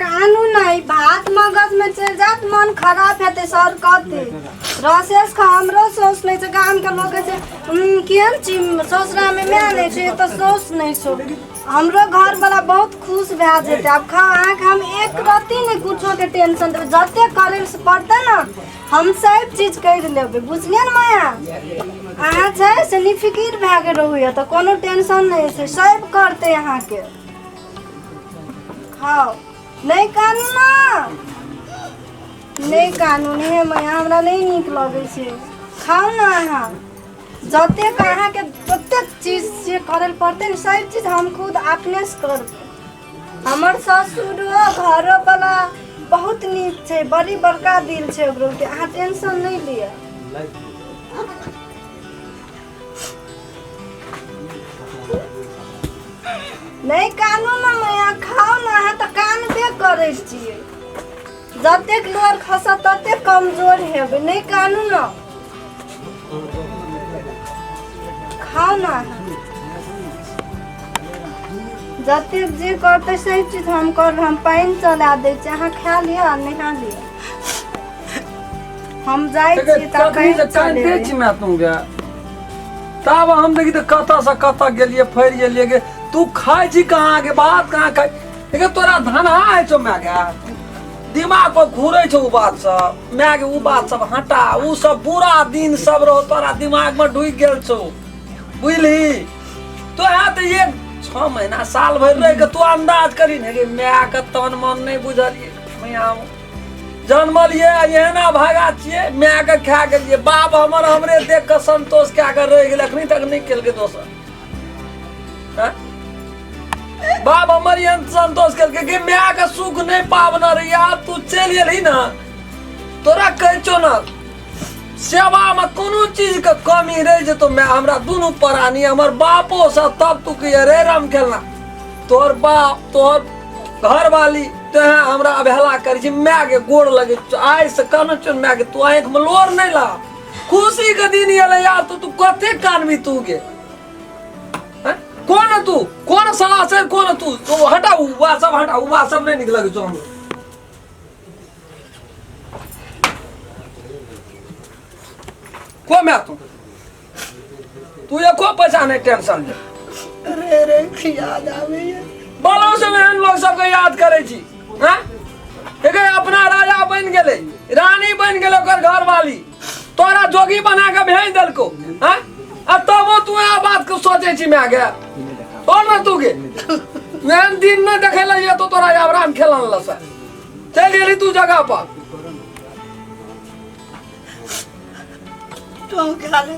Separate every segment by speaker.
Speaker 1: कानून नहीं भात मगज में चल जात मन खराब हेते सर कहते रसेस का हमरो सोच नहीं छै गाम के लोग छै केन चीज सोचना में मैं नहीं छै तो सोच नहीं छो हमरो घर वाला बहुत खुश भए जेते अब खा आंख हम एक रत्ती नहीं कुछो के टेंशन देबे जते करे से पड़ते ना हम सब चीज कर लेबे बुझलिए न माया अहाँ छै से निफिकिर भए के रहू तो कोनो टेंशन नहीं छै सब करते यहाँ के खाओ नहीं कानून नहीं कानून है माया हमरा नहीं नीक लगे छै खाओ ना अहाँ जते कहाँ के जते चीज से करे पड़ते न सब चीज हम खुद अपने से करते हमर ससुर घर वाला बहुत नीक छै बड़ी बड़का दिल छै ओकरो के अहाँ टेंशन नहीं लिया नहीं कानून माया खाओ ना अहाँ तो कानबे करे छियै जतेक लोग खसा तते कमजोर हेबे नहीं कानून खाओ ना जतेक जे करते सही चीज हम कर हम पानी चला दे अहाँ खा लिया नहा लिया हम जाए छी त कहीं चले
Speaker 2: छी मैं तुम गया तब हम देखी तो कता से कता गेलिए फैर गेलिए के तू खाई छी कहां के बात कहां खाई देखे तोरा धना है छो मैं गया दिमाग पर घूरे छो उ बात सब मैं के उ बात सब हटा उ सब पूरा दिन सब रहो तोरा दिमाग में ढुक गेल छो बुझली तो है तो ये 6 महीना साल भर रह के तू अंदाज करी ने मैं के तन मन नहीं बुझलिए मैं जन्मलिए ये ना भागा छिए मैं के खा गेलिए बाप हमर हमरे देख के संतोष क्या कर रह गेल अखनी तक नहीं केल के दोसर हैं बाप हमर ये संतोष केल के मैं के सुख नहीं पावना रे यार तू चल गेली ना तोरा कह छो ना सेवा में कोनो चीज के कमी रह जे तो मैं हमरा दोनों परानी हमर बापो से तब तू के रे राम खेलना तोर बाप तोर घर वाली तो हमरा अवहेला कर छी मैं के गोड़ लगे आइ से कन चन मैं के तू आंख में लोर नहीं ला खुशी के दिन एले यार तू कते कानबी तू के कौन तू कौन सला से कौन तू तो हटाऊ वा सब नहीं निकल लगे जो हम को मैं तू ये को पहचाने टेंशन ले
Speaker 1: रे याद आवे
Speaker 2: बोलो से मैं लोग सब को याद करे छी हैं एक अपना राजा बन गेले रानी बन गेले ओकर घर वाली तोरा जोगी बना के भेज देलको हैं अब तो वो तू आ बात को सोचे छी मैं गया बोल ना तू के मैं दिन में देखे ले तो तोरा अब्राहम खेलन लसा चल गेली तू जगह पर
Speaker 1: तो खेले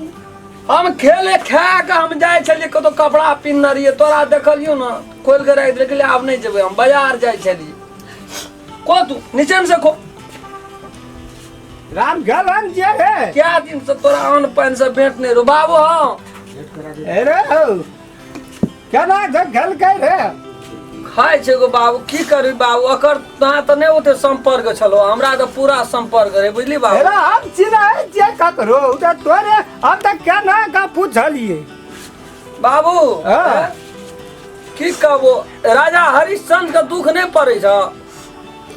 Speaker 2: हम खेले खा के हम जाए छलिए कतो कपड़ा पिन रहिए तोरा देखलियो ना खोल के राख देख ले अब नहीं जेबे हम बाजार जाए छलिए को तू नीचे से खो
Speaker 3: राम गलन जे है
Speaker 2: क्या दिन से तोरा अन पान से भेंट नहीं रो बाबू हां
Speaker 3: अरे हो केना गल के रे
Speaker 2: खाय छै गो बाबू की करी बाबू अकर ता त नहीं ओते संपर्क छलो हमरा त पूरा संपर्क रे बुझली बाबू
Speaker 3: अरे हम चिराए जे ककरो त तोरे हम त केना का पूछलिए
Speaker 2: बाबू
Speaker 3: हां
Speaker 2: की कहबो राजा हरिश्चंद्र के दुख नहीं पड़े छ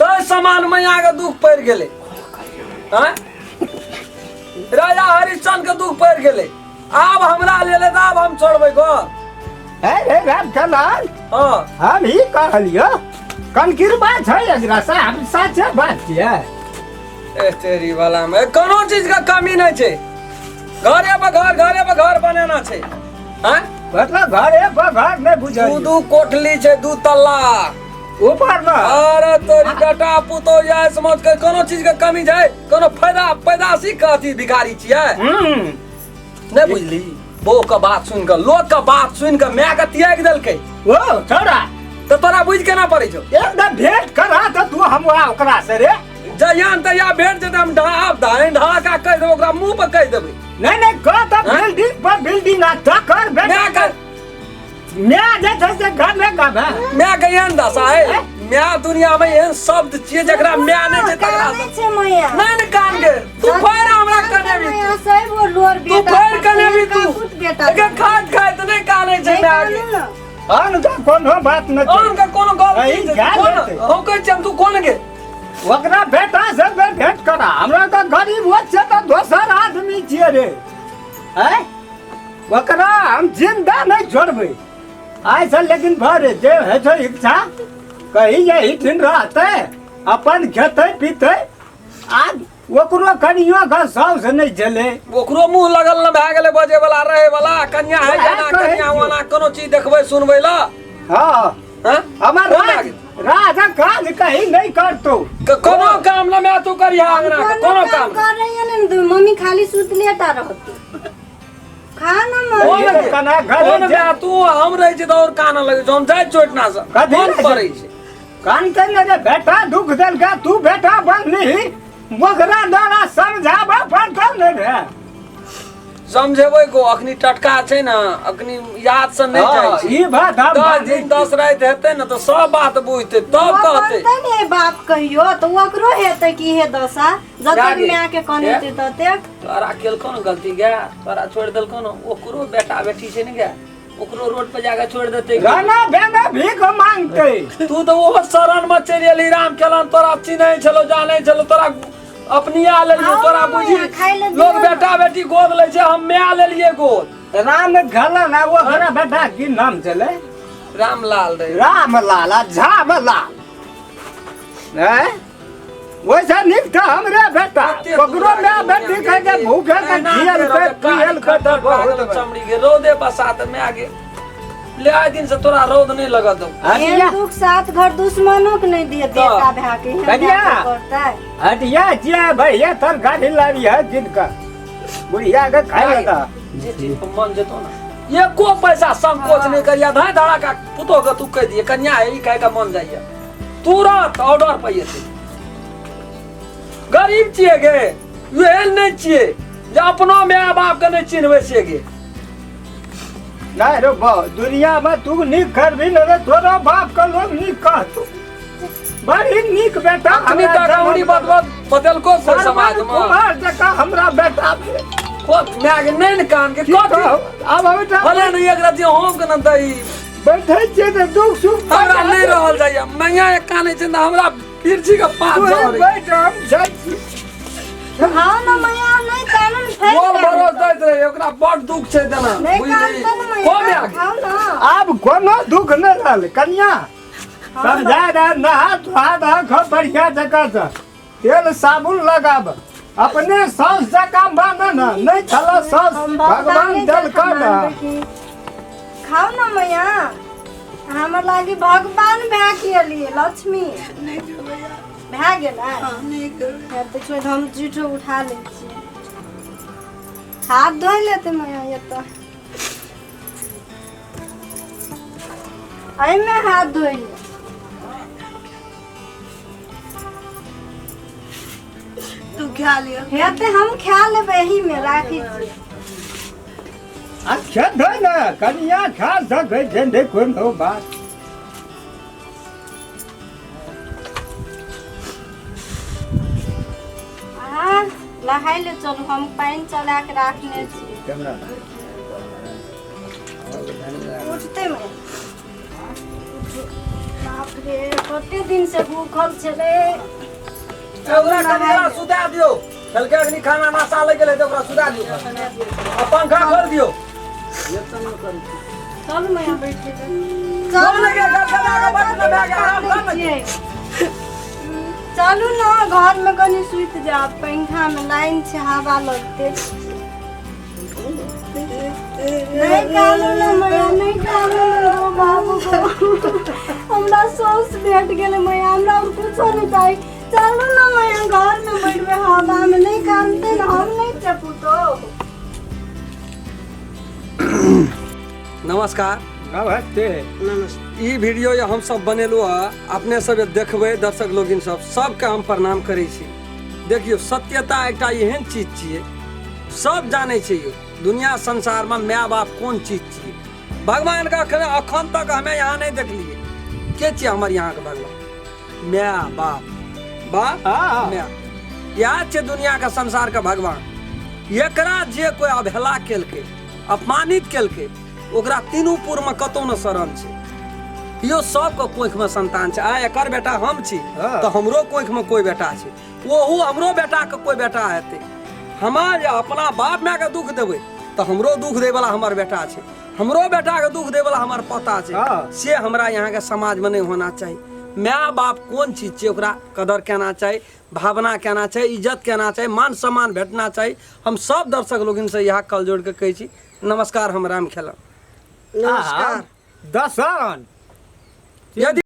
Speaker 2: त समान मैया के दुख पड़ गेले हैं राजा हरिश्चंद्र के दुख पड़ गेले आब हमरा ले ले आब हम छोड़बै गो
Speaker 3: अरे राम गलन
Speaker 2: हां
Speaker 3: हम ही कहलियो कनकिर बात है अजरा सा हम साचे बात है
Speaker 2: ए तेरी वाला में कोनो चीज का कमी नहीं छे घरे पे घर बनाना छे हैं
Speaker 3: मतलब घरे पर घर में बुझल
Speaker 2: दू कोठली छे 2 तल्ला
Speaker 3: ऊपर में
Speaker 2: अरे तोरी बेटा पुतो जाय समझ के कोनो चीज का कमी जाय कोनो फायदा पैदाशी का अथी भिखारी छियै नहीं बुझली वो का बात सुन के लोग का बात सुन के मैं का त्याग देलकै
Speaker 3: ओ छोड़ा
Speaker 2: तो तोरा बुझ के ना पड़े छौ
Speaker 3: एकदम भेंट करा त तू हमरा ओकरा से रे
Speaker 2: जयान तया भेंट जे हम ढा का कह दे ओकरा मुंह पर कह देबै
Speaker 3: नहीं कह त बिल्डिंग पर बिल्डिंग आ त कर
Speaker 2: मैं कर
Speaker 3: मैं जे से घर में गाबे
Speaker 2: मैं कहियन दशा है मैं दुनिया में एहन शब्द छियै जकरा मैं नहीं छै तकरा
Speaker 1: छे मैया
Speaker 2: नहीं कान गे तू फेर हमरा कने भी
Speaker 1: मैया सही वो लोर
Speaker 2: तू
Speaker 1: बेटा
Speaker 2: फेर कने भी तू
Speaker 1: बेटा
Speaker 2: के खाद खाए तो नहीं काने छै मैं
Speaker 3: आन का कोनो बात न
Speaker 2: आन का कोनो
Speaker 3: अही
Speaker 2: गलती
Speaker 3: क्या
Speaker 2: कोन
Speaker 3: लेते?
Speaker 2: हम कहै छी तू कोन गे
Speaker 3: ओकरा बेटा से भेंट करा हमरा तो गरीब हो छै तो दोसर आदमी छियै रे हैं ओकरा हम जिंदा नहीं छोड़बै आइ से लेकिन भरे जे है छै इच्छा कहीं यही दिन रहते अपन खेते पीते आज ओकरो कनियो का साउस नहीं चले
Speaker 2: ओकरो मुंह लगल न भए गेलै बजे वाला रहे वाला कन्या है जना कन्या वाला कोनो चीज देखबै सुनबै ला
Speaker 3: हाँ
Speaker 2: हैं
Speaker 3: हमार
Speaker 2: कोन
Speaker 3: राज राजा काज कहीं नहीं करतो
Speaker 2: कोनो काम न मैं तू करिया अंगना के कोनो काम
Speaker 1: कर रही है ना मम्मी खाली सुत लेटा रहती खाना
Speaker 2: कोन
Speaker 1: मम्मी
Speaker 2: गे?
Speaker 3: कना घर
Speaker 2: कोन
Speaker 3: जे-
Speaker 2: बे तू हम रहै छी त और कान लगे हम जाय चोटना से
Speaker 3: कथी
Speaker 2: कोन
Speaker 3: लगे?
Speaker 2: पड़ै छै
Speaker 3: कान के रे बेटा दुख देल का तू बेटा बनली मोगरा दाना समझाबा पड़तो ने रे
Speaker 2: समझेबै को अखनी टटका छै न अखनी याद से नहीं जाइ छै
Speaker 3: ई बात हम
Speaker 2: 10 दिन 10 रात हेतै न त सब बात बुझतै तब कहतै
Speaker 1: ने बाप कहियो तो ओकरो हेतै कि हे दशा जब तक
Speaker 2: जागे।
Speaker 1: माँ के कनेते तते
Speaker 2: तोरा केलको न गलती गे तोरा छोड़ देलको न ओकरो बेटा बेटी छै न गे ओकरो रोड पे जाके छोड़ देतै गे।
Speaker 3: गाना बेना भीख मांगते
Speaker 2: तू तो वो शरण में चल एली राम केलन तोरा चिन्है छलो जानै छलो तोरा अपनी आ लेलियो
Speaker 1: आओ
Speaker 2: तोरा
Speaker 1: ना
Speaker 2: बुझी
Speaker 1: माया, खाइ ले
Speaker 2: लोग
Speaker 1: दियो।
Speaker 2: बेटा बेटी गोद लै छै हम मैं लेलिए गोद
Speaker 3: राम घला ना वो घरा बेटा की नाम चले
Speaker 2: रामलाल रे
Speaker 3: राम लाला झाम लाल हैं वैसा निक था हमरे बेटा ओकरो में बेटी के जे भूखे के खियल के पियल के तो बहुत
Speaker 2: चमड़ी के रोदे बसात में आगे ले आए दिन से तोरा रोद नहीं लगा दो
Speaker 3: हटिया
Speaker 1: एक दुख साथ घर दुश्मनों के नहीं दिए बेटा भा के हम
Speaker 3: कन्या।
Speaker 1: क्या करता है
Speaker 3: हटिया जे भैया तर गाड़ी लावी है जिनका बुढ़िया के खाए लगा
Speaker 2: जे चीज पर मन जेतो ना ये को पैसा संकोच नहीं करिया धाय धड़ा का पुतो के तू कह दिए कन्या है ई कह का मन जाइए तुरंत ऑर्डर पे थे गरीब छिए गे वेल नहीं छिए जे अपनो माय बाप के नहीं चिन्हवे से गे
Speaker 3: नहीं रे बा दुनिया में तू निक कर भी न रे तोरा बाप का लोग निक कह तू बड़ी निक बेटा
Speaker 2: अखनी तक औरी बात बदल को कोई समाज में
Speaker 3: कुमार जका हमरा बेटा भेल।
Speaker 2: को मैं के नहीं न कान के
Speaker 3: की
Speaker 2: कथी
Speaker 3: कहब? अब बेटा
Speaker 2: भले नहीं एक रति हम के न दई
Speaker 3: बैठे छे त दुख सुख
Speaker 2: हमरा नहीं रहल जाइए मैया एक काने छै न हमरा पीरछी के पास
Speaker 3: तू
Speaker 2: जा रही
Speaker 3: बैठ हम जाइ
Speaker 1: हाँ ना मैया नहीं कानून फेर
Speaker 2: बोल भरोस दैत रहे ओकरा बड़ दुख छै देना
Speaker 1: नहीं
Speaker 2: बुझली
Speaker 1: कानून
Speaker 2: को
Speaker 1: मैया
Speaker 2: में
Speaker 1: खाओ ना
Speaker 3: अब कोनो दुख न रहल कन्या समझा रहा नहा धोआ धा बढ़िया जगह से तेल साबुन लगाब अपने सास जका माने न नहीं चला सास
Speaker 1: हम
Speaker 3: भगवान दल कर
Speaker 1: खाओ ना मैया हमर लागी भगवान भा के लिए लक्ष्मी भा गेल देखो हम जूठो उठा ले हाथ धो लेते मैया ये तो आई में हाथ धो ले
Speaker 4: तू खा लियो
Speaker 1: हेते हम खा लेबै एही में राखी छी
Speaker 3: अच्छा धो न कन्या खा सके छै देखो न बात
Speaker 1: हाँ नहाय ले चलू हम पानी चला के रखने छी
Speaker 3: कैमरा
Speaker 1: उठते में बाप रे कते दिन से भूखल छले
Speaker 2: ओकरा कनिया सुता दियो हल्के अग्नि खाना नाश्ता ले गेले त ओकरा सुता दियो आ पंखा खोल दियो
Speaker 1: चल मैं बैठ के
Speaker 2: चल लगे घर के आगे बैठ के बैठ के आराम कर ले
Speaker 1: चलू ना घर में कनी सुत जा पंखा में लाइन से हवा लगते नहीं कानू ना मैया नहीं कानू ना बाबू को हमरा सौस भेट गेले मैया हमरा और कुछो नहीं चाहिए चलू ना मैया घर में बैठबे हवा में नहीं कानते ना हम नहीं चपू तो
Speaker 2: नमस्कार
Speaker 3: नमस्ते
Speaker 2: ई वीडियो ये हम सब बनेलो है अपने सब देखबे दर्शक लोगिन सबके हम प्रणाम करे छी देखियो सत्यता एकटा एहन चीज छिए सब जाने छै दुनिया संसार में माय बाप कौन चीज छिए भगवान का अखन तक हमें यहाँ नहीं देखलिए के छिए हमारे यहाँ के भगवान माय बाप
Speaker 3: हाँ।
Speaker 2: माय याद छै दुनिया का संसार का भगवान एकरा जे कोई अवहेला केलके अपमानित केलके ओकरा तीनू पुर में कतौ न शरण छै यो सबके कोख में संतान छै। आ एकर बेटा हम छी
Speaker 3: हाँ।
Speaker 2: तो हमरो कोख में कोई बेटा छै, ओहू हमरो बेटा के कोई बेटा हेतै। हमार जे अपना बाप माय के दुख देबै तो हमरो दुख दे वाला हमार बेटा छै, हमरो बेटा के दुख दे वाला हमार पोता छै।
Speaker 3: हाँ।
Speaker 2: से हमरा यहाँ के समाज में नहीं होना चाहिए। माय बाप कोन चीज छै ओकरा कदर केना चाही, भावना केना चाही, इज्जत केना चाही, मान सम्मान भेटना चाही। हम सब दर्शक लोगन से यहाँ कल जोड़ के कहै छी नमस्कार। हम राम खेलम।
Speaker 1: नमस्कार।
Speaker 3: दसन
Speaker 2: यदि